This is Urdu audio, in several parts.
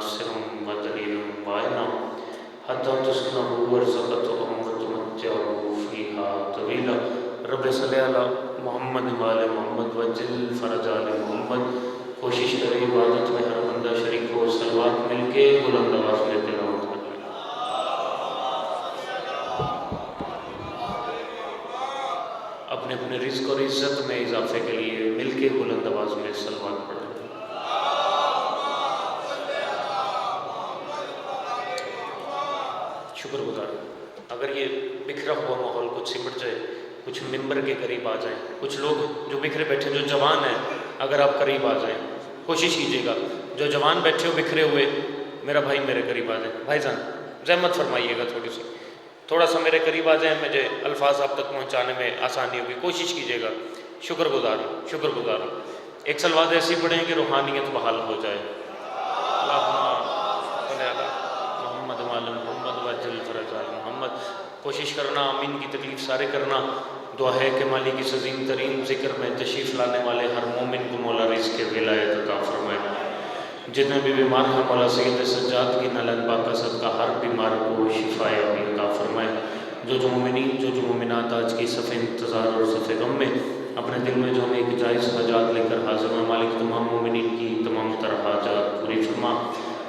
وناصر ودليل وعنا حتى تسكنه وارزقته وتمتعه فيها طويلا. رب صلی علی محمد وآل محمد وجل فرج آل محمد. کوشش کرے عبادت میں ہر بندہ شریک ہو، صلوات مل کے بلند آواز میں تلاوت کر لیں. اپنے اپنے رزق اور عزت میں اضافے کے لیے مل کے بلند آواز میں صلوات پڑھ لیں. شکر گزار. اگر یہ بکھرا ہوا ماحول کچھ سمٹ جائے، کچھ ممبر کے قریب آ جائیں، کچھ لوگ جو بکھرے بیٹھے جو جوان ہیں اگر آپ قریب آ جائیں کوشش کیجیے گا. جو جوان بیٹھے ہو بکھرے ہوئے، میرا بھائی میرے قریب آ جائیں. بھائی جان زحمت فرمائیے گا، تھوڑا سا میرے قریب آ جائیں، مجھے الفاظ آپ تک پہنچانے میں آسانی ہوگی. کوشش کیجیے گا. شکر گزار ہوں. ایک صلوات ایسی پڑھیں کہ روحانیت بحال ہو جائے. محمد وعلی محمد وجل فرج آل محمد. کوشش کرنا آمین کی تکلیف سارے کرنا. دعا ہے کہ مالک اس عظیم ترین ذکر میں تشریف لانے والے ہر مومن کو مولا رزق کے ولایت عطا فرمائے. جتنے بھی بیمار ہیں مولا سید سجاد کی نلن پاک کا صدقہ ہر بیمار کو شفا یابی عطا فرمائے. جو مومنین جو مومنات آج کی صف انتظار اور صف غم میں اپنے دل میں جو ہمیں ایک جائز حاجات لے کر حاضر ہیں، مالک تمام مومنین کی تمام طرح حاجات پوری فرما.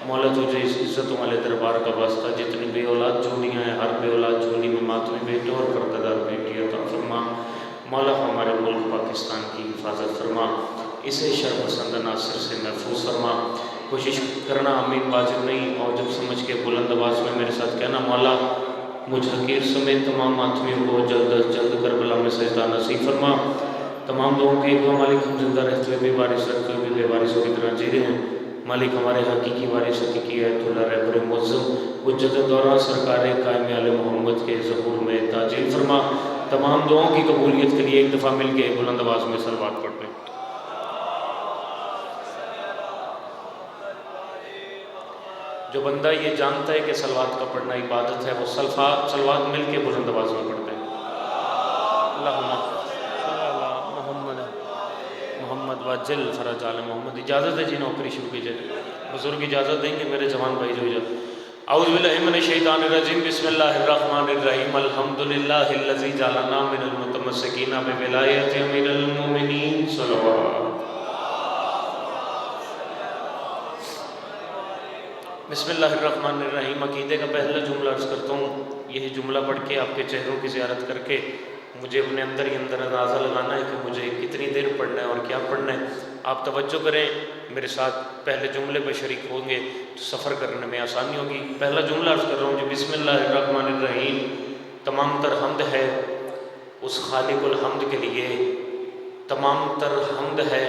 مولا تجھے اس عزتوں والے دربار کا واسطہ جتنی بے اولاد جھولیاں ہیں ہر بے اولاد جھولی میں ماتمی بیٹے اور پردہ بیٹی عطا فرما. مولا ہمارے ملک پاکستان کی حفاظت فرما، اسے شر پسند عناصر سے محفوظ فرما. کوشش کرنا آمین واجب نہیں، اور جب سمجھ کے بلند آواز میں میرے ساتھ کہنا مولا مجھ حقیر سمیت تمام آتمیوں کو جلد از جلد کربلا میں سجدہ نصیب فرما. تمام لوگوں کے ایک مالک ہم زندہ رہتے ہوئے بے وارث رہتے ہوئے بے وارثوں کی طرح جی رہے ہیں. مالک ہمارے حقیقی وارث حقیقی ہے تو اللہ رہبر معظم حجت دورہ سرکار قائم آل محمد کے ظہور میں تاجیل فرما. تمام دعاؤں کی قبولیت کے لیے ایک دفعہ مل کے بلند آواز میں صلوات پڑھ لیں. جو بندہ یہ جانتا ہے کہ صلوات کا پڑھنا عبادت ہے وہ صلوات مل کے بلند آواز میں پڑھتے ہیں. اللہم صلی علی محمد وجل فرج آل محمد. اجازت ہے جی نوکری شروع کیجئے. بزرگ اجازت دیں گے میرے جوان بھائی جو اجازت. اعوذ باللہ من الشیطان الرجیم بسم اللہ الرحمن الرحیم الحمدللہ الذی جعلنا من المتمسکین بولایت امیر المومنین صلوات. بسم اللہ الرحمن الرحیم. عقیدے کا پہلا جملہ عرض کرتا ہوں. یہی جملہ پڑھ کے آپ کے چہروں کی زیارت کر کے مجھے اپنے اندر ہی اندر اندازہ لگانا ہے کہ مجھے کتنی دیر پڑھنا ہے اور کیا پڑھنا ہے. آپ توجہ کریں میرے ساتھ، پہلے جملے پر شریک ہوں گے تو سفر کرنے میں آسانی ہوگی. پہلا جملہ عرض کر رہا ہوں جو بسم اللہ الرحمن الرحیم. تمام تر حمد ہے اس خالق الحمد کے لیے، تمام تر حمد ہے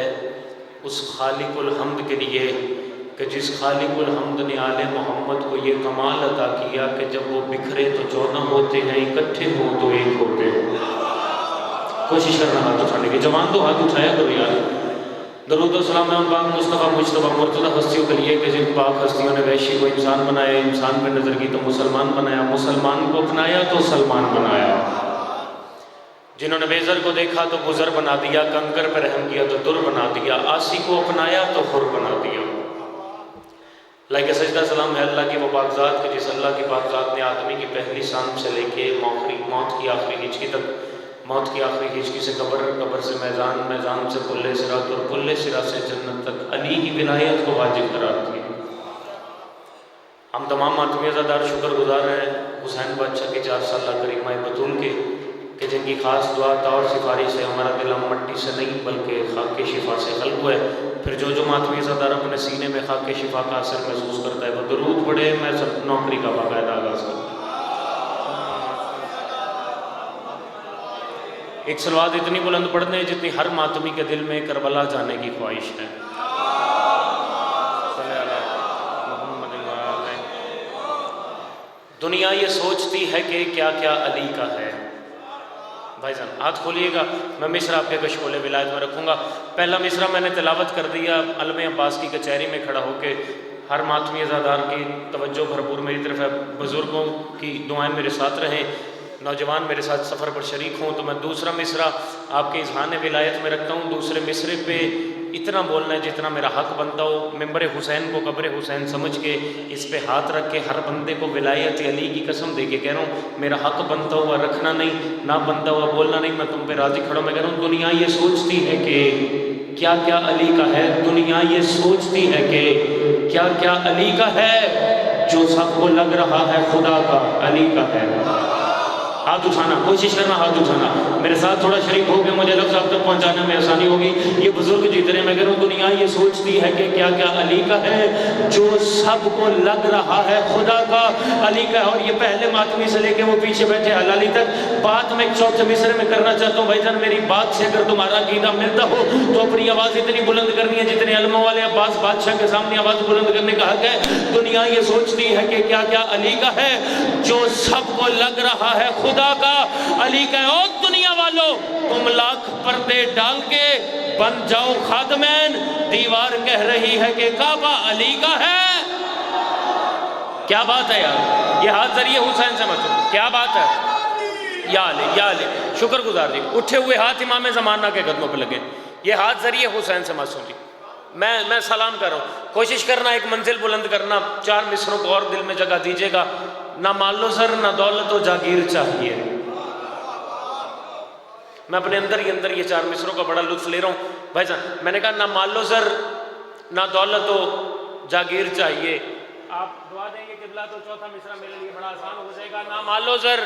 اس خالق الحمد کے لیے کہ جس خالق الحمد نے آل محمد کو یہ کمال عطا کیا کہ جب وہ بکھرے تو 14 ہوتے ہیں، اکٹھے ہوں تو ایک ہوتے ہیں. کوشش کرنا ہاتھ اٹھانے کی. جوان تو ہاتھ اٹھایا کرو یار. درود و سلام ہے ان پاک مصطفیٰ مجتبیٰ مرتضیٰ ہستیوں کے لیے کہ جن پاک ہستیوں نے وحشی کو انسان بنایا، انسان پہ نظر کی تو مسلمان بنایا، مسلمان کو اپنایا تو سلمان بنایا. جنہوں نے بیزر کو دیکھا تو گزر بنا دیا، کنکر پہ رحم کیا تو در بنا دیا، آسی کو اپنایا تو خور بنا دیا. لائک سجدہ سلام ہے اللہ کی وہ پاک ذات کہ جس اللہ کی پاک ذات نے آدمی کی پہلی سانس سے لے کے موت کی آخری ہچکی تک، موت کی آخری ہچکی سے قبر سے میدان، میدان سے پلے صراط اور پلے صراط سے جنت تک علی کی ولایت کو واجب قرار دیا. ہم تمام آدمی عزادار شکر گزار ہیں حسین بادشاہ کے 4 سالہ کریمہ بطول کے کہ جن کی خاص دعا اور سفارش سے ہمارا دل ہم مٹی سے نہیں بلکہ خاک کے شفا سے خلق ہوا ہے. پھر جو ماتمی عزادار اپنے سینے میں خاک کے شفا کا اثر محسوس کرتا ہے وہ درود پڑھے. میں سب نوکری کا باقاعدہ آغاز کرتا ہوں. ایک صلوات اتنی بلند پڑھنے ہیں جتنی ہر ماتمی کے دل میں کربلا جانے کی خواہش ہے. دنیا یہ سوچتی ہے کہ کیا کیا علی کا ہے. بھائی جان ہاتھ کھولیے گا. میں مصرع آپ کے کشکول ولایت میں رکھوں گا. پہلا مصرع میں نے تلاوت کر دیا علم عباس کی کچہری میں کھڑا ہو کے. ہر ماتمی عزادار کی توجہ بھرپور میری طرف ہے. بزرگوں کی دعائیں میرے ساتھ رہیں، نوجوان میرے ساتھ سفر پر شریک ہوں. تو میں دوسرا مصرع آپ کے اذہان ولایت میں رکھتا ہوں. دوسرے مصرے پہ اتنا بولنا ہے جتنا میرا حق بنتا ہو. ممبر حسین کو قبر حسین سمجھ کے اس پہ ہاتھ رکھ کے ہر بندے کو ولایت علی کی قسم دے کے کہہ رہا ہوں میرا حق بنتا ہوا رکھنا نہیں، نہ بنتا ہوا بولنا نہیں. میں تم پہ راضی کھڑا ہوں. میں کہہ رہا ہوں دنیا یہ سوچتی ہے کہ کیا کیا علی کا ہے، دنیا یہ سوچتی ہے کہ کیا کیا علی کا ہے، جو سب کو لگ رہا ہے خدا کا علی کا ہے. ہاتھ اٹھانا، کوشش کرنا ہاتھ اٹھانا. میرے ساتھ تھوڑا شریک ہو کے مجھے لفظ آپ تک پہنچانے میں آسانی ہوگی. یہ بزرگ جیتنے میں کہہ رہا ہوں دنیا یہ سوچتی ہے کہ کیا کیا علی کا ہے، جو سب کو لگ رہا ہے خدا کا علی کا ہے. اور یہ پہلے ماتمی سے لے کے وہ پیچھے بیٹھے حلالی تک بات میں ایک چوتھے مصرے میں کرنا چاہتا ہوں. بھائی جان میری بات سے اگر تمہارا عقیدہ ملتا ہو تو اپنی آواز اتنی بلند کرنی ہے جتنے علماء والے عباس بادشاہ کے سامنے آواز بلند کرنے کا حق ہے. دنیا یہ سوچتی ہے کہ کیا کیا علی کا ہے، جو سب کو لگ رہا ہے خدا کا علی کا ہے. او دنیا والو تم لاکھ پردے ڈال کے بن جاؤ خادمین، دیوار کہہ رہی ہے کہ کعبہ علی کا ہے. کیا بات ہے یار، یہ ہاتھ ذریعے حسین سے مت، کیا بات ہے. یا علی یا علی، شکر گزار جی. اٹھے ہوئے ہاتھ امام زمانہ کے قدموں پہ لگے. یہ ہاتھ ذریعے حسین سے معصوم جی. میں سلام کر رہا ہوں. کوشش کرنا ایک منزل بلند کرنا. 4 مصروں کو اور دل میں جگہ دیجیے گا. نہ مال و زر نہ دولت و جاگیر چاہیے. میں اپنے اندر ہی اندر یہ 4 مصروں کا بڑا لطف لے رہا ہوں. بھائی جان میں نے کہا نہ مال و زر نہ دولت و جاگیر چاہیے. آپ دعا دیں گے قبلہ تو چوتھا مصرع میرے لیے بڑا آسان ہو جائے گا. نہ مال و زر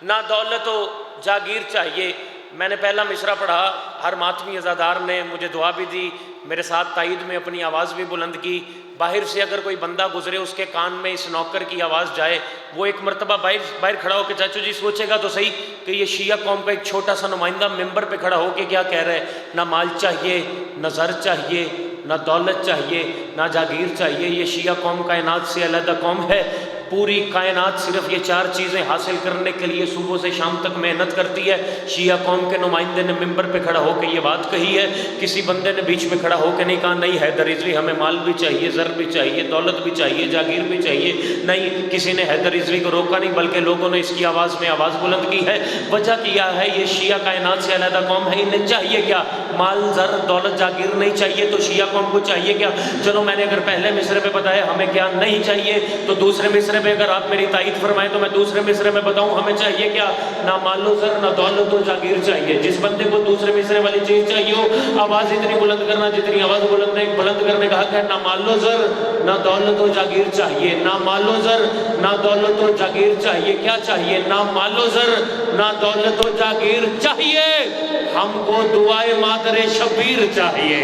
نہ دولت و جاگیر چاہیے. میں نے پہلا مصرع پڑھا، ہر ماتمی عزادار نے مجھے دعا بھی دی، میرے ساتھ تائید میں اپنی آواز بھی بلند کی. باہر سے اگر کوئی بندہ گزرے اس کے کان میں اس نوکر کی آواز جائے، وہ ایک مرتبہ باہر کھڑا ہو کے چاچو جی سوچے گا تو صحیح کہ یہ شیعہ قوم کا ایک چھوٹا سا نمائندہ ممبر پہ کھڑا ہو کے کیا کہہ رہا ہے. نہ مال چاہیے، نہ زر چاہیے، نہ دولت چاہیے، نہ جاگیر چاہیے. یہ شیعہ قوم کائنات سے علیحدہ قوم ہے. پوری کائنات صرف یہ 4 چیزیں حاصل کرنے کے لیے صبح سے شام تک محنت کرتی ہے. شیعہ قوم کے نمائندے نے ممبر پہ کھڑا ہو کے یہ بات کہی ہے. کسی بندے نے بیچ میں کھڑا ہو کے نہیں کہا نہیں حیدر رضوی ہمیں مال بھی چاہیے، زر بھی چاہیے، دولت بھی چاہیے، جاگیر بھی چاہیے. نہیں، کسی نے حیدر رضوی کو روکا نہیں، بلکہ لوگوں نے اس کی آواز میں آواز بلند کی ہے. وجہ کیا ہے؟ یہ شیعہ کائنات سے علیحدہ قوم ہے. انہیں چاہیے کیا؟ مال، زر، دولت، جاگیر نہیں چاہیے. تو شیعہ قوم کو چاہیے کیا؟ چلو میں نے اگر پہلے مصرے پہ بتایا ہمیں کیا نہیں چاہیے، تو دوسرے مصرے پہ اگر آپ میری تائید فرمائیں تو میں دوسرے مصرے میں بتاؤں ہمیں چاہیے کیا؟ نہ مال و زر نہ دولت و جاگیر چاہیے. جس بندے کو دوسرے مصرے والی چیز چاہیے ہو آواز اتنی بلند کرنا جتنی آواز بلند کرنے کا حق ہے. نہ مال و زر نہ دولت و جاگیر چاہیے. نہ مال و زر نہ دولت و جاگیر چاہیے. کیا چاہیے؟ نہ مال و زر نہ دولت و جاگیر چاہیے. ہم کو دعائے مادر شبیر چاہیے.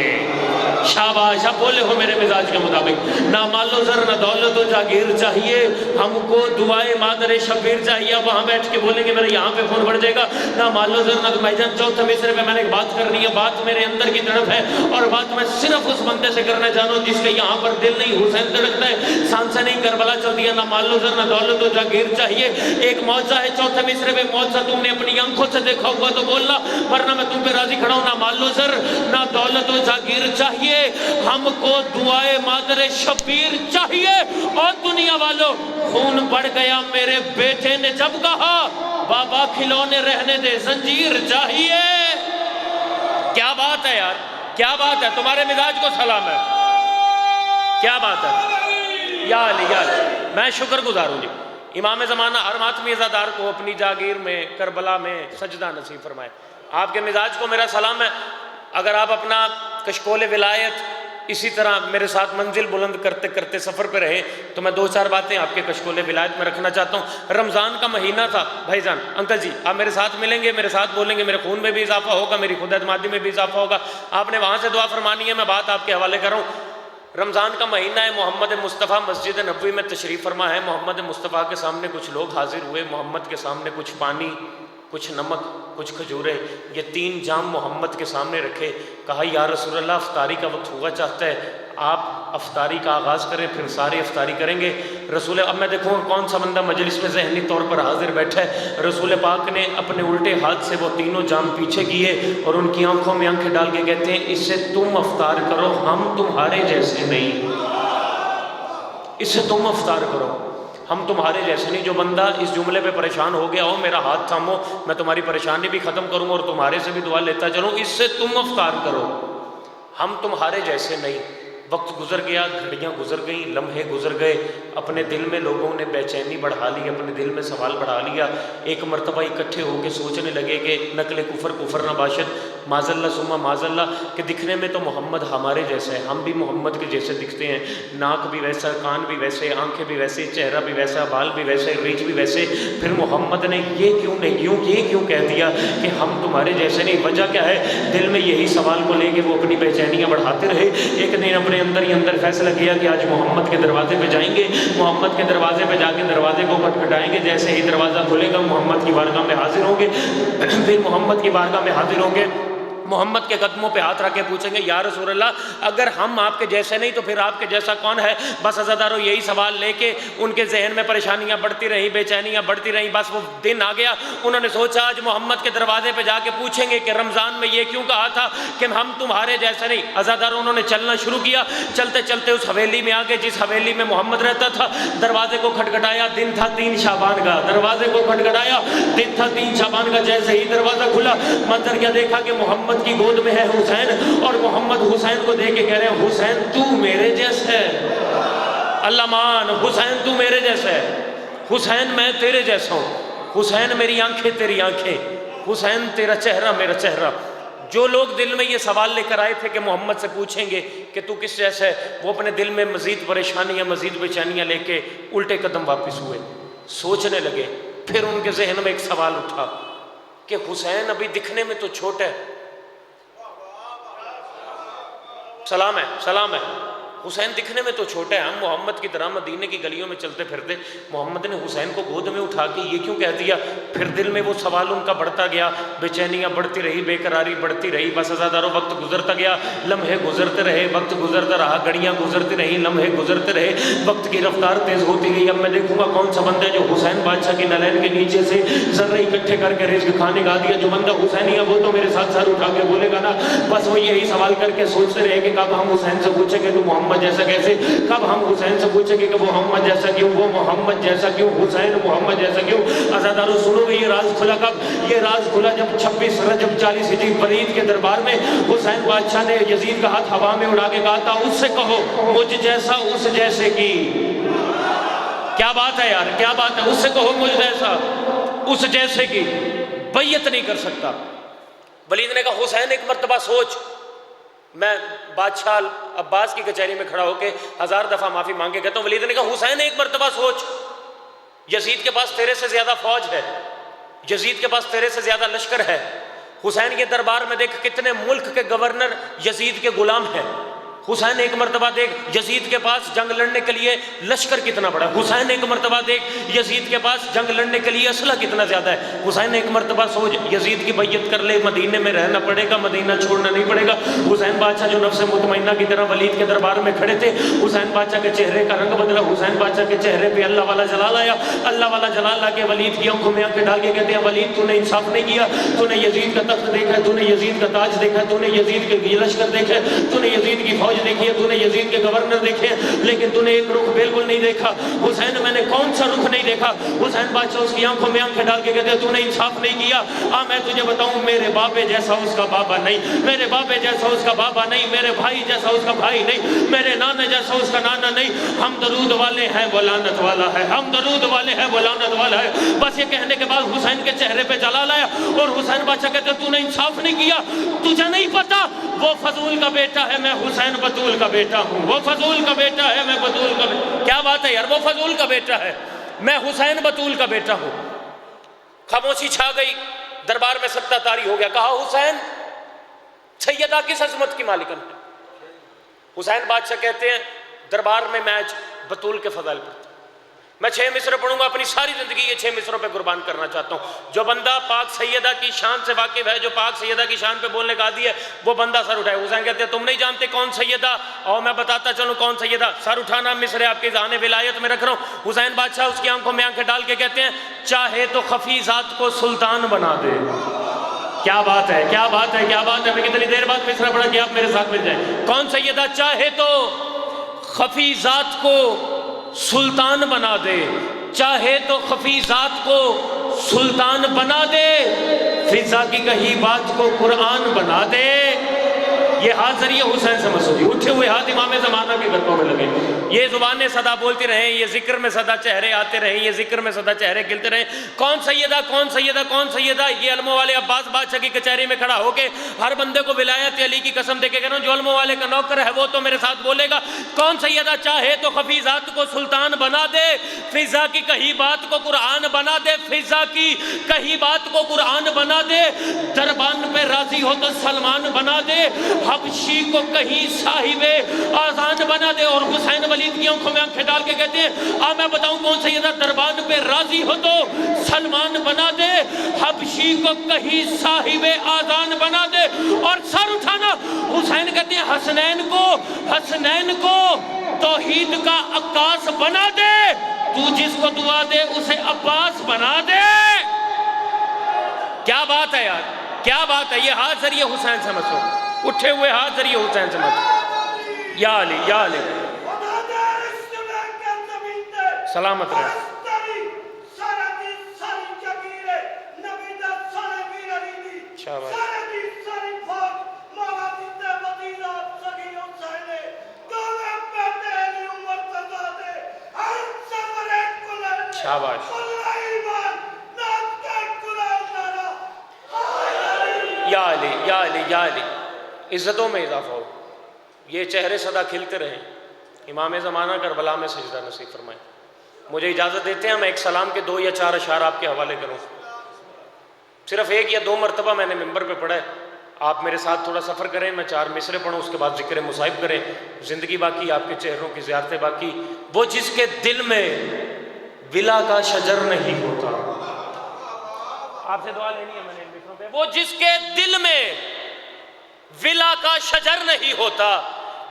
شاباش، اب بولے ہو میرے مزاج کے مطابق. نہ مال و زر نہ دولت و جاگیر چاہیے. ہم کو دعائے مادر شبیر چاہیے. اب وہاں بیٹھ کے بولیں گے میرا یہاں پہ فون بڑھ جائے گا. نہ مال و زر نہ بھائی جان. چوتھے مصرے پہ میں نے ایک بات کرنی ہے، بات میرے اندر کی طرف ہے، اور بات میں صرف اس بندے سے کرنا چاہتا ہوں جس کے یہاں پر دل نہیں حسین دھڑکتا ہے، سانسیں نہیں کربلا چلتی ہے. نہ مال و زر نہ دولت و جاگیر چاہیے. ایک معجزہ ہے چوتھے مصرے پہ، معجزہ تم نے اپنی آنکھوں سے دیکھا ہوگا تو بولنا، ورنہ میں تم پہ راضی کھڑا ہوں. نہ مال و زر نہ دولت و جاگیر چاہیے. ہم کو دعائے مادر شبیر چاہیے. اور دنیا والوں خون بڑھ گیا میرے بیٹے نے جب کہا بابا کھلونے رہنے دے، زنجیر چاہیے. کیا بات ہے یار، کیا بات ہے. تمہارے مزاج کو سلام ہے. کیا بات ہے. یا علی یا علی. میں شکر گزار ہوں جی. امام زمانہ ہر ماتمی عزادار کو اپنی جاگیر میں کربلا میں سجدہ نصیب فرمائے. آپ کے مزاج کو میرا سلام ہے. اگر آپ اپنا کشکول ولایت اسی طرح میرے ساتھ منزل بلند کرتے کرتے سفر پہ رہے تو میں 2-4 باتیں آپ کے کشکول ولایت میں رکھنا چاہتا ہوں. رمضان کا مہینہ تھا. بھائی جان، انکل جی آپ میرے ساتھ ملیں گے، میرے ساتھ بولیں گے، میرے خون میں بھی اضافہ ہوگا، میری خود اعتمادی میں بھی اضافہ ہوگا. آپ نے وہاں سے دعا فرمانی ہے، میں بات آپ کے حوالے کر رہا ہوں. رمضان کا مہینہ ہے. محمد مصطفیٰ مسجد نبوی میں تشریف فرما ہے. محمد مصطفیٰ کے سامنے کچھ لوگ حاضر ہوئے. محمد کے سامنے کچھ پانی، کچھ نمک، کچھ کھجوریں، یہ 3 جام محمد کے سامنے رکھے. کہا یا رسول اللہ افطاری کا وقت ہوا چاہتا ہے، آپ افطاری کا آغاز کریں، پھر سارے افطاری کریں گے. رسول، اب میں دیکھوں گا کون سا بندہ مجلس میں ذہنی طور پر حاضر بیٹھا ہے. رسول پاک نے اپنے الٹے ہاتھ سے وہ 3 جام پیچھے کیے اور ان کی آنکھوں میں آنکھیں ڈال کے کہتے ہیں اس سے تم افطار کرو، ہم تمہارے جیسے نہیں. اس سے تم افطار کرو، ہم تمہارے جیسے نہیں. جو بندہ اس جملے پہ پریشان ہو گیا ہو میرا ہاتھ تھامو، میں تمہاری پریشانی بھی ختم کروں اور تمہارے سے بھی دعا لیتا چلوں. اس سے تم افطار کرو، ہم تمہارے جیسے نہیں۔ وقت گزر گیا، گھڑیاں گزر گئیں، لمحے گزر گئے، اپنے دل میں لوگوں نے بے چینی بڑھا لی، اپنے دل میں سوال بڑھا لیا، ایک مرتبہ اکٹھے ہو کے سوچنے لگے کہ نقل کفر کفر نہ باشد، معاذ اللہ ثم معاذ اللہ، کہ دکھنے میں تو محمد ہمارے جیسے ہے، ہم بھی محمد کے جیسے دکھتے ہیں، ناک بھی ویسا، کان بھی ویسے، آنکھیں بھی ویسے، چہرہ بھی ویسا، بال بھی ویسے، ریچھ بھی ویسے، پھر محمد نے یہ کیوں کہہ دیا کہ ہم تمہارے جیسے نہیں؟ وجہ کیا ہے؟ دل میں یہی سوال کو لے کے وہ اپنی بے چینیاں بڑھاتے رہے۔ ایک دن اپنے اندر ہی اندر فیصلہ کیا کہ آج محمد کے دروازے پہ جائیں گے، محمد کے دروازے پہ جا کے دروازے کو کھٹکھٹائیں گے، جیسے ہی دروازہ کھلے گا محمد کی بارگاہ میں حاضر ہوں گے، پھر محمد کی بارگاہ میں حاضر ہوں گے، محمد کے قدموں پہ ہاتھ رکھ کے پوچھیں گے یا رسول اللہ اگر ہم آپ کے جیسے نہیں تو پھر آپ کے جیسا کون ہے؟ بس عزادارو یہی سوال لے کے ان کے ذہن میں پریشانیاں بڑھتی رہیں، بے چینیاں بڑھتی رہیں۔ بس وہ دن آ گیا، انہوں نے سوچا آج محمد کے دروازے پہ جا کے پوچھیں گے کہ رمضان میں یہ کیوں کہا تھا کہ ہم تمہارے جیسے نہیں۔ عزادارو انہوں نے چلنا شروع کیا، چلتے چلتے اس حویلی میں آگے جس حویلی میں محمد رہتا تھا، دروازے کو کھٹکھٹایا، دن تھا 3 شعبان کا، دروازے کو کھٹکھٹایا، دن تھا 3 شعبان کا، جیسے ہی دروازہ کھلا منظر کیا دیکھا کہ محمد کی گود میں ہے حسین، اور محمد حسین کو دیکھ کے کہہ رہے ہیں حسین تو میرے جیسا ہے، اللہ مان، حسین تو میرے جیسا ہے، حسین میں تیرے جیسا ہوں، حسین میری آنکھیں تیری آنکھیں، حسین تیرا چہرہ میرا چہرہ۔ جو لوگ دل میں یہ سوال لے کر آئے تھے کہ محمد سے پوچھیں گے کہ تو کس جیسا ہے، وہ اپنے دل میں مزید پریشانیاں، مزید بے چینیاں لے کے الٹے قدم واپس ہوئے، سوچنے لگے۔ پھر ان کے ذہن میں ایک سوال اٹھا کہ حسین ابھی دکھنے میں تو چھوٹا ہے، سلام ہے، حسین دکھنے میں تو چھوٹا ہے، ہم محمد کی طرح مدینے کی گلیوں میں چلتے پھرتے، محمد نے حسین کو گود میں اٹھا کے یہ کیوں کہہ دیا؟ پھر دل میں وہ سوال ان کا بڑھتا گیا، بے چینیاں بڑھتی رہی، بے قراری بڑھتی رہی۔ بس عزادارو وقت گزرتا گیا، لمحے گزرتے رہے، وقت گزرتا رہا، گھڑیاں گزرتی رہی، لمحے گزرتے رہے، وقت کی رفتار تیز ہوتی گئی۔ اب میں دیکھوں گا کون سا بندہ ہے جو حسین بادشاہ کی نالین کے نیچے سے ذرے اکٹھے کر کے رزق کھانے کا دیا، جو بندہ حسینی ہے وہ تو میرے ساتھ سر اٹھا کے بولے گا نا۔ بس وہ یہی سوال کر کے سوچتے رہے کہ کب ہم حسین سے پوچھیں گے تو محمد جیسا کیسے، کب ہم حسین سے پوچھیں گے کہ وہ محمد جیسا کیوں، وہ محمد جیسا کیوں، حسین محمد جیسا کیوں۔ عزادارو سنو گے یہ راز کھلا کب؟ یہ راز کھلا جب 26 رجب 40 ہجری ولید کے دربار میں حسین بادشاہ نے یزید کا ہاتھ ہوا میں اڑا کے کہا تھا اس سے کہو مجھ جیسا اس جیسے کی۔ کیا بات ہے یار، کیا بات ہے، اس سے کہو مجھ جیسا اس جیسے کی، بیعت نہیں کر سکتا۔ ولید نے کہا حسین ایک مرتبہ سوچ، میں بادشاہ عباس کی کچہری میں کھڑا ہو کے 1000 دفعہ معافی مانگے کہتا ہوں۔ ولید نے کہا حسین ایک مرتبہ سوچ، یزید کے پاس تیرے سے زیادہ فوج ہے، یزید کے پاس تیرے سے زیادہ لشکر ہے، حسین کے دربار میں دیکھ کتنے ملک کے گورنر یزید کے غلام ہیں، حسین ایک مرتبہ دیکھ یزید کے پاس جنگ لڑنے کے لیے لشکر کتنا بڑا ہے، حسین ایک مرتبہ دیکھ یزید کے پاس جنگ لڑنے کے لیے اسلحہ کتنا زیادہ ہے، حسین ایک مرتبہ سوچ یزید کی بیعت کر لے، مدینے میں رہنا پڑے گا، مدینہ چھوڑنا نہیں پڑے گا۔ حسین بادشاہ جو نفس مطمئنہ کی طرح ولید کے دربار میں کھڑے تھے، حسین بادشاہ کے چہرے کا رنگ بدلا، حسین بادشاہ کے چہرے پہ اللہ والا جلال آیا، اللہ والا جلال آ کے ولید کی آنکھوں میں آنکھیں ڈال کے کہتے ہیں ولید تو نے انصاف نہیں کیا، تو نے یزید کا تخت دیکھا ہے، تو نے یزید کا تاج دیکھا ہے، تو نے یزید کے لشکر دیکھے، تو نے یزید کی فوج دیکھی ہے، تو نے یزید کے گورنر دیکھے، لیکن تو نے ایک رخ بالکل نہیں دیکھا۔ حسین میں نے کون سا رخ نہیں دیکھا؟ حسین بادشاہ اس کی آنکھوں میں آنکھیں ڈال کے کہتے ہیں تو نے انصاف نہیں کیا۔ میں تجھے بتاؤں میرے بابے جیسا اس کا بابا نہیں، میرے بابے جیسا اس کا بابا نہیں، میرے بھائی جیسا اس کا بھائی نہیں، میرے نانا جیسا اس کا نانا نہیں۔ ہم درود والے ہیں وہ لعنت والا ہے، ہم درود والے ہیں وہ لعنت والا ہے۔ بس یہ کہنے کے بعد حسین کے چہرے پہ جلال آیا اور حسین بادشاہ کہتے ہیں تو نے انصاف نہیں کیا، تجھے نہیں پتا وہ فضول کا بیٹا ہے، میں حسین بطول کا بیٹا ہوں، وہ فضول کا بیٹا ہے، میں بطول کا بیٹا۔ کیا بات ہے یار، وہ فضول کا بیٹا ہے، میں حسین بطول کا بیٹا ہوں۔ خاموشی چھا گئی، دربار میں سکتہ طاری ہو گیا۔ کہا حسین سیدہ کس عظمت کی مالکن ہے؟ حسین بادشاہ کہتے ہیں دربار میں میچ بطول کے فضائل پڑھتا ہوں، میں 6 مصرع پڑھوں گا، اپنی ساری زندگی یہ 6 مصرعوں پہ قربان کرنا چاہتا ہوں۔ جو بندہ پاک سیدہ کی شان سے واقف ہے، جو پاک سیدہ کی شان پہ بولنے کا عادی ہے، وہ بندہ سر اٹھائے۔ حسین کہتے ہیں تم نہیں جانتے کون سیدہ، اور میں بتاتا چلوں کون سیدہ۔ سر اٹھانا مصرع آپ کی ذہن ولایت میں رکھ رہا ہوں۔ حسین بادشاہ اس کی آنکھوں میں آنکھیں ڈال کے کہتے ہیں چاہے تو خفی ذات کو سلطان بنا دے۔ کیا بات ہے، کیا بات ہے، کیا بات ہے۔ میں کتنی دیر بعد مصرع پڑھا کہ آپ میرے ساتھ مل جائیں۔ کون سیدہ؟ چاہے تو خفی ذات کو سلطان بنا دے، چاہے تو خفی ذات کو سلطان بنا دے، فضا کی کہی بات کو قرآن بنا دے۔ یہ ہاتھ ذریعہ حسین سے مسعودی، اٹھے ہوئے ہاتھ امام زمانہ کے قدموں میں لگے، یہ زبانیں صدا بولتی رہیں، یہ ذکر میں صدا چہرے آتے رہیں، یہ ذکر میں صدا چہرے کھلتے رہیں، کون سیدہ کون سیدہ کون سیدہ، یہ علموں والے عباس بادشاہ کی کچہری میں کھڑا ہو کے ہر بندے کو ولایت علی کی قسم دے کے کہہ رہا ہوں، جو علموں والے کا نوکر ہے وہ تو میرے ساتھ بولے گا، کون سیدہ چاہے تو خفیزات کو سلطان بنا دے، فضا کی کہی بات کو قرآن بنا دے، فضا کی کہی بات کو قرآن بنا دے، دربان پہ راضی ہو تو سلمان بنا دے، حبشی کو کہیں صاحب آزان بنا دے، اور حسین ولید کی آنکھوں میں آنکھیں ڈال کے کہتے ہیں میں بتاؤں کون سیدہ دربان پہ راضی ہو تو سلمان بنا دے، حبشی کو کہیں صاحب آزان بنا دے، اور سر اٹھانا، حسین کہتے ہیں حسنین کو توحید کا عکاس بنا دے، تو جس کو دعا دے اسے عباس بنا دے۔ کیا بات ہے یار، کیا بات ہے، یہ ہاتھ ذریعہ حسین سے مسو، اٹھے ہوئے ہاتھ ذریعہ حسین سے مسو، یا علی یا علی، سلامت رہے۔ شاباش، شاباش، یا علی یا علی یا علی، عزتوں میں اضافہ ہو، یہ چہرے صدا کھلتے رہیں، امام زمانہ کربلا میں سجدہ نصیب فرمائیں۔ مجھے اجازت دیتے ہیں میں ایک سلام کے 2 یا 4 اشعار آپ کے حوالے کروں، صرف 1 یا 2 مرتبہ میں نے ممبر پہ پڑھا ہے، آپ میرے ساتھ تھوڑا سفر کریں، میں 4 مصرے پڑھوں، اس کے بعد ذکر مصائب کریں، زندگی باقی، آپ کے چہروں کی زیارتیں باقی۔ وہ جس کے دل میں ولا کا شجر نہیں ہوتا، آپ سے دعا لینی ہے میں نے ان مصروں پہ، وہ جس کے دل میں ولا کا شجر نہیں ہوتا،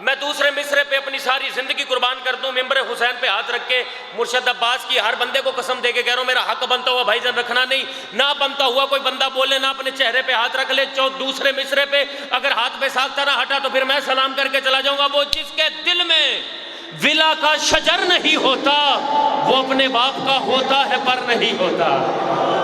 میں دوسرے مصرے پہ اپنی ساری زندگی قربان کر دوں، ممبر حسین پہ ہاتھ رکھ کے مرشد عباس کی ہر بندے کو قسم دے کے کہہ رہا ہوں میرا حق بنتا ہوا بھائی جان رکھنا نہیں، نہ بنتا ہوا کوئی بندہ بولے، نہ اپنے چہرے پہ ہاتھ رکھ لے، دوسرے مصرے پہ اگر ہاتھ پہ ساتھ طرح ہٹا تو پھر میں سلام کر کے چلا جاؤں گا۔ وہ جس کے دل میں ولا کا شجر نہیں ہوتا، وہ اپنے باپ کا ہوتا ہے پر نہیں ہوتا۔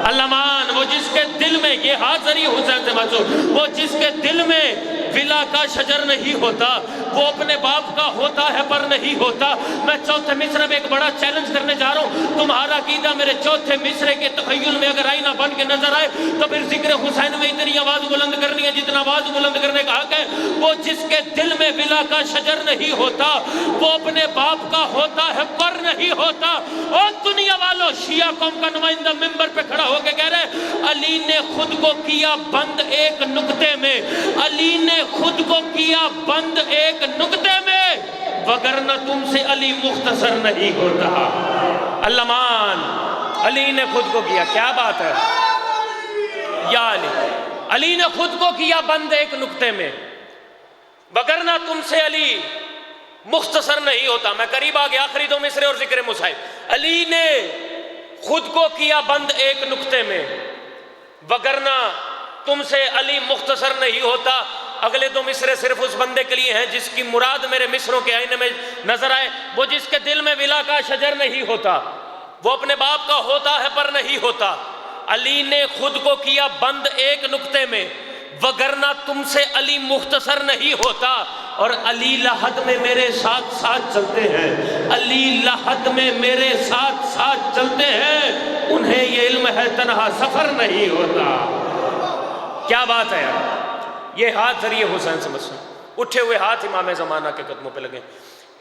علمان، وہ جس کے دل میں، یہ ہاتھ ذریعہ حسین سے منسوب، وہ جس کے دل میں ولا کا شجر نہیں ہوتا، وہ اپنے باپ کا ہوتا ہے پر نہیں ہوتا۔ میں چوتھے مصرے میں ایک بڑا چیلنج کرنے جا رہا ہوں، تمہارا عقیدہ میرے چوتھے مصرے کے تخیل میں اگر آئینہ بن کے نظر آئے تو پھر ذکر حسین میں اتنی آواز بلند کرنی ہے جتنا آواز بلند کرنے کا حق ہے۔ وہ جس کے دل میں ولا کا شجر نہیں ہوتا، وہ اپنے باپ کا ہوتا ہے پر نہیں ہوتا۔ اور دنیا والوں، شیعہ قوم کا نمائندہ ممبر پہ کھڑا ہو کے کہہ رہے علی نے خود کو کیا بند ایک نقطے میں، علی نے خود کو کیا بند ایک نقطے میں، وگرنہ تم سے علی مختصر نہیں ہوتا۔ علمان، علی نے خود کو کیا، کیا بات ہے یا علی، علی نے خود کو کیا بند ایک نقطے میں، وگرنہ تم سے علی مختصر نہیں ہوتا۔ میں قریب آ گیا، آخری 2 مصرے اور ذکر مصائب۔ علی نے خود کو کیا بند ایک نقطے میں، وگرنہ تم سے علی مختصر نہیں ہوتا۔ اگلے 2 مصرے صرف اس بندے کے لیے ہیں جس کی مراد میرے مصروں کے آئینے میں نظر آئے۔ وہ جس کے دل میں ولا کا شجر نہیں ہوتا، وہ اپنے باپ کا ہوتا ہے پر نہیں ہوتا۔ علی نے خود کو کیا بند ایک نقطے میں، وگرنہ تم سے علی مختصر نہیں ہوتا۔ اور علی لحد میں میرے ساتھ ساتھ چلتے ہیں، علی لحد میں میرے ساتھ ساتھ چلتے ہیں، انہیں یہ علم ہے تنہا سفر نہیں ہوتا۔ کیا بات ہے یار، یہ ہاتھ ذریعہ حسین سے مسلم، اٹھے ہوئے ہاتھ امام زمانہ کے قدموں پہ لگے۔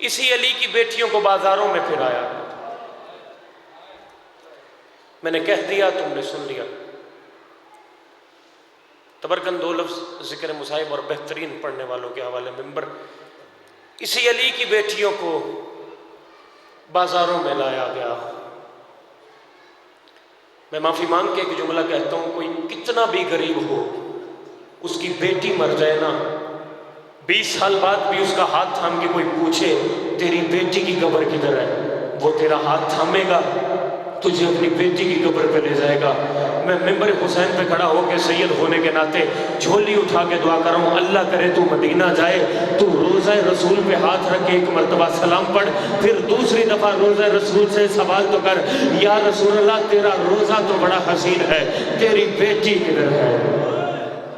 اسی علی کی بیٹیوں کو بازاروں میں پھرایا، میں نے کہہ دیا تم نے سن لیا۔ تبرکن 2 لفظ ذکر مصائب اور بہترین پڑھنے والوں کے حوالے ممبر، اسی علی کی بیٹیوں کو بازاروں میں لایا گیا۔ میں معافی مانگ کے ایک جملہ کہتا ہوں، کوئی کتنا بھی غریب ہو، اس کی بیٹی مر جائے نا، 20 سال بعد بھی اس کا ہاتھ تھام کے کوئی پوچھے تیری بیٹی کی قبر کدھر ہے، وہ تیرا ہاتھ تھامے گا، تجھے اپنی بیٹی کی قبر پہ لے جائے گا۔ میں ممبر حسین پہ کھڑا ہو کے سید ہونے کے ناطے جھولی اٹھا کے دعا کر رہا ہوں، اللہ کرے تو مدینہ جائے، تو روضہ رسول پہ ہاتھ رکھ کے 1 مرتبہ سلام پڑھ، پھر دوسری دفعہ روضہ رسول سے سوال تو کر، یا رسول اللہ تیرا روضہ تو بڑا حسین ہے، تیری بیٹی کدھر ہے؟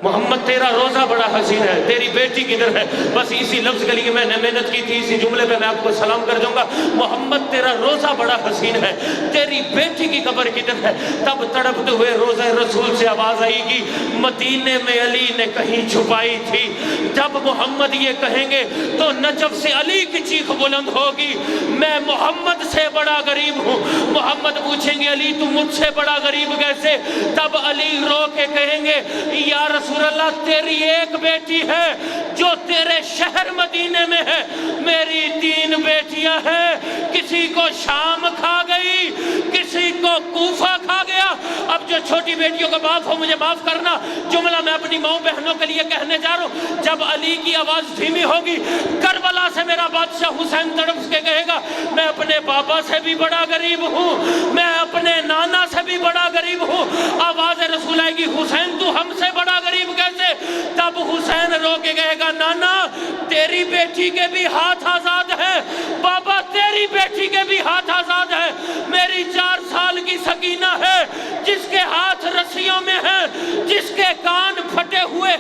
محمد تیرا روزہ بڑا حسین ہے، تیری بیٹی کدھر ہے؟ بس اسی لفظ کے لیے میں نے محنت کی تھی، اسی جملے پہ میں آپ کو سلام کر جاؤں گا، محمد تیرا روزہ بڑا حسین ہے، تیری بیٹی کی قبر کدھر ہے؟ تب تڑپتے ہوئے روزہ رسول سے آواز آئی گی، مدینے میں علی نے کہیں چھپائی تھی۔ جب محمد یہ کہیں گے تو نجف سے علی کی چیخ بلند ہوگی، میں محمد سے بڑا غریب ہوں۔ محمد پوچھیں گے علی تو مجھ سے بڑا غریب کیسے؟ تب علی رو کے کہیں گے یا رسول اللہ تیری ایک بیٹی ہے جو تیرے شہر مدینے میں ہے، میری 3 بیٹیاں ہیں، کسی کو شام کھا گئی، کسی کو کوفہ کھا گیا۔ اب جو چھوٹی بیٹیوں کا باپ ہو مجھے معاف کرنا، جملہ میں اپنی ماؤں بہنوں کے لیے کہنے جا رہا ہوں، جب علی کی آواز دھیمی ہوگی، کربلا سے میرا بادشاہ حسین تڑپ کے کہے گا میں اپنے بابا سے بھی بڑا غریب ہوں، میں اپنے نانا سے بھی بڑا غریب ہوں۔ آواز رسول آئے گی حسین تو ہم سے بڑا غریب کیسے؟ تب حسین رو کے کہے گا نانا تیری بیٹی کے بھی ہاتھ آزاد ہیں، بابا تیری بیٹی کے بھی ہاتھ آزاد ہیں، میری 4 سال کی سکینہ ہے جس کے ہاتھ رسیوں میں ہیں، جس کے کان پھٹے ہوئے